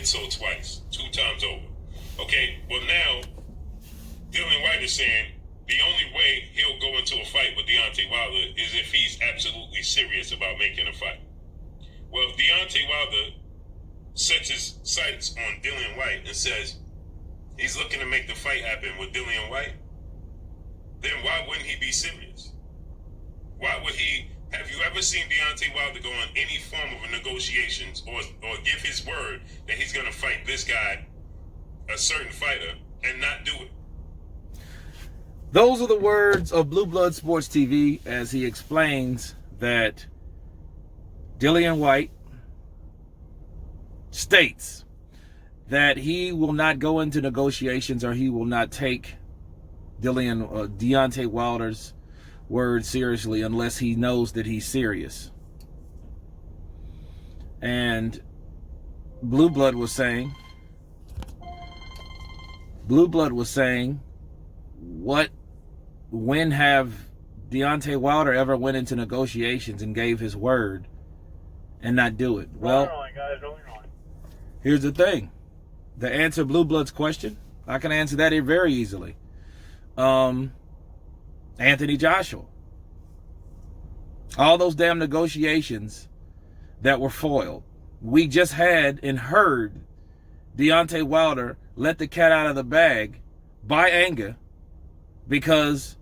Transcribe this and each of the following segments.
did so twice, 2 times over. Okay, well now, Dillian Whyte is saying the only way he'll go into a fight with Deontay Wilder is if he's absolutely serious about making a fight. Well, if Deontay Wilder sets his sights on Dillian Whyte and says he's looking to make the fight happen with Dillian Whyte, then why wouldn't he be serious? Why would he? Have you ever seen Deontay Wilder go on any form of negotiations or give his word that he's going to fight this guy, a certain fighter, and not do it? Those are the words of Blue Blood Sports TV as he explains that Dillian Whyte states that he will not go into negotiations, or he will not take Deontay Wilder's word seriously unless he knows that he's serious. And Blue Blood was saying, when have Deontay Wilder ever went into negotiations and gave his word and not do it? Well, here's the thing. To answer Blue Blood's question, I can answer that very easily. Anthony Joshua. All those damn negotiations that were foiled. We just had and heard Deontay Wilder let the cat out of the bag by anger because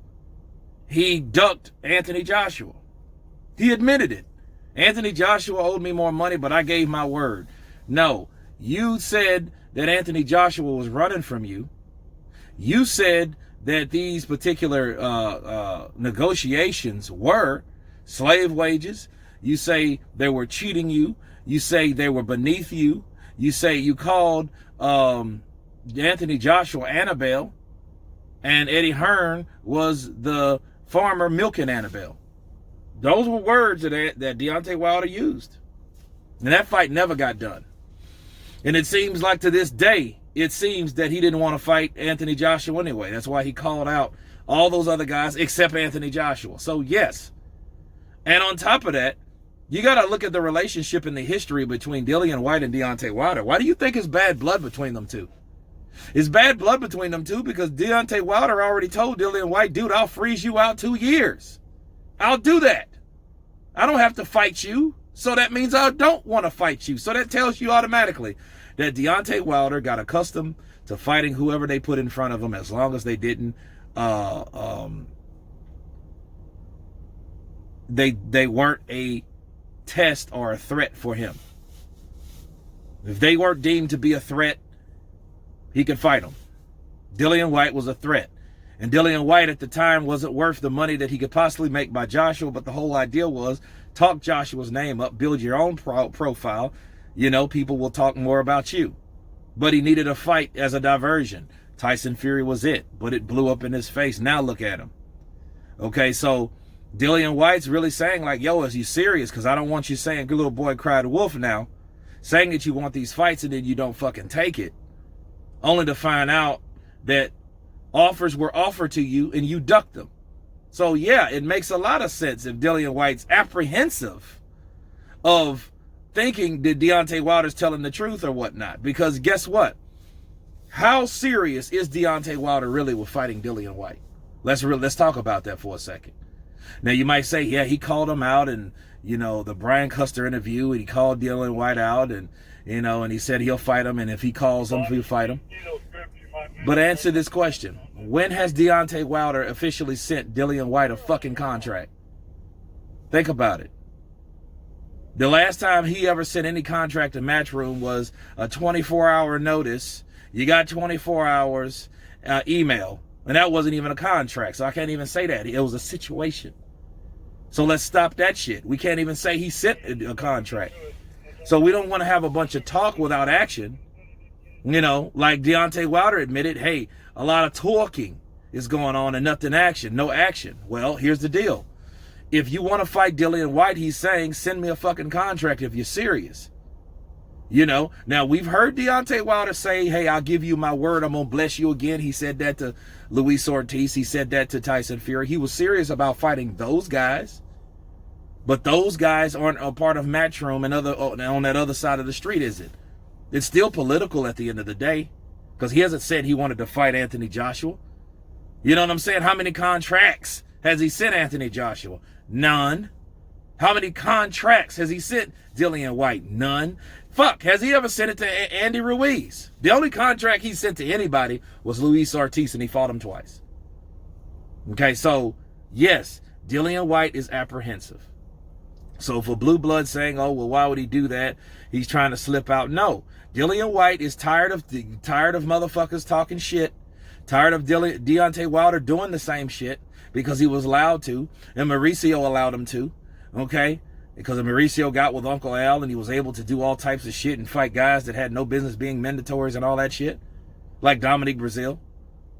he ducked Anthony Joshua. He admitted it. Anthony Joshua owed me more money, but I gave my word. No, you said that Anthony Joshua was running from you. You said that these particular negotiations were slave wages. You say they were cheating you. You say they were beneath you. You say you called Anthony Joshua Annabelle, and Eddie Hearn was the farmer milking Annabelle. Those were words that Deontay Wilder used. And that fight never got done. And it seems like to this day, it seems that he didn't want to fight Anthony Joshua anyway. That's why he called out all those other guys except Anthony Joshua. So yes. And on top of that, you got to look at the relationship and the history between Dillian Whyte and Deontay Wilder. Why do you think it's bad blood between them two? It's bad blood between them two because Deontay Wilder already told Dillian Whyte, dude, I'll freeze you out 2 years. I'll do that. I don't have to fight you. So that means I don't want to fight you. So that tells you automatically that Deontay Wilder got accustomed to fighting whoever they put in front of him, as long as they didn't they weren't a test or a threat for him. If they weren't deemed to be a threat, he could fight them. Dillian Whyte was a threat. And Dillian Whyte at the time wasn't worth the money that he could possibly make by Joshua, but the whole idea was talk Joshua's name up, build your own profile. You know, people will talk more about you. But he needed a fight as a diversion. Tyson Fury was it, but it blew up in his face. Now look at him. Okay, so Dillian Whyte's really saying like, yo, is you serious? Because I don't want you saying, good little boy cried wolf now. Saying that you want these fights and then you don't fucking take it. Only to find out that offers were offered to you and you ducked them. So yeah, it makes a lot of sense if Dillian Whyte's apprehensive of thinking that Deontay Wilder's telling the truth or whatnot. Because guess what? How serious is Deontay Wilder really with fighting Dillian Whyte? Let's talk about that for a second. Now you might say, yeah, he called him out in, you know, the Brian Custer interview, and he called Dillian Whyte out, and you know, and he said he'll fight him, and if he calls him, he'll fight him. But answer this question. When has Deontay Wilder officially sent Dillian Whyte a fucking contract? Think about it. The last time he ever sent any contract to Matchroom was a 24-hour notice. You got 24 hours email. And that wasn't even a contract, so I can't even say that. It was a situation. So let's stop that shit. We can't even say he sent a contract. So we don't want to have a bunch of talk without action. You know, like Deontay Wilder admitted, hey, a lot of talking is going on and nothing action, no action. Well, here's the deal. If you want to fight Dillian Whyte, he's saying, send me a fucking contract if you're serious. You know, now we've heard Deontay Wilder say, hey, I'll give you my word, I'm going to bless you again. He said that to Luis Ortiz. He said that to Tyson Fury. He was serious about fighting those guys. But those guys aren't a part of Matchroom and on that other side of the street, is it? It's still political at the end of the day, because he hasn't said he wanted to fight Anthony Joshua. You know what I'm saying? How many contracts has he sent Anthony Joshua? None. How many contracts has he sent Dillian Whyte? None. Fuck, has he ever sent it to Andy Ruiz? The only contract he sent to anybody was Luis Ortiz, and he fought him twice. Okay, so yes, Dillian Whyte is apprehensive. So for Blue Blood saying, oh, well, why would he do that? He's trying to slip out. No, Dillian Whyte is tired of motherfuckers talking shit, tired of Deontay Wilder doing the same shit because he was allowed to, and Mauricio allowed him to, okay? Because Mauricio got with Uncle Al and he was able to do all types of shit and fight guys that had no business being mandatories and all that shit, like Dominic Brazil.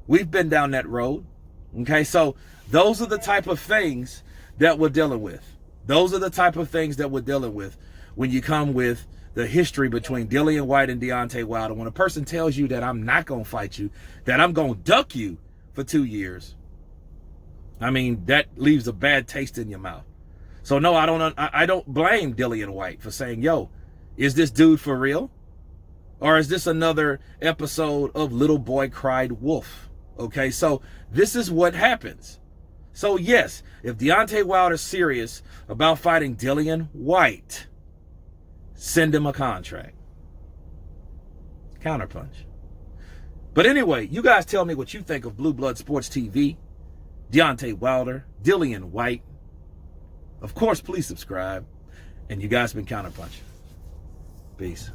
We've been down that road, okay? So those are the type of things that we're dealing with. Those are the type of things that we're dealing with when you come with the history between Dillian Whyte and Deontay Wilder. When a person tells you that I'm not going to fight you, that I'm going to duck you for 2 years, I mean, that leaves a bad taste in your mouth. So no, I don't blame Dillian Whyte for saying, yo, is this dude for real? Or is this another episode of Little Boy Cried Wolf? Okay, so this is what happens. So yes, if Deontay Wilder's serious about fighting Dillian Whyte, send him a contract. Counterpunch. But anyway, you guys tell me what you think of Blue Blood Sports TV, Deontay Wilder, Dillian Whyte. Of course, please subscribe. And you guys been Counterpunching. Peace.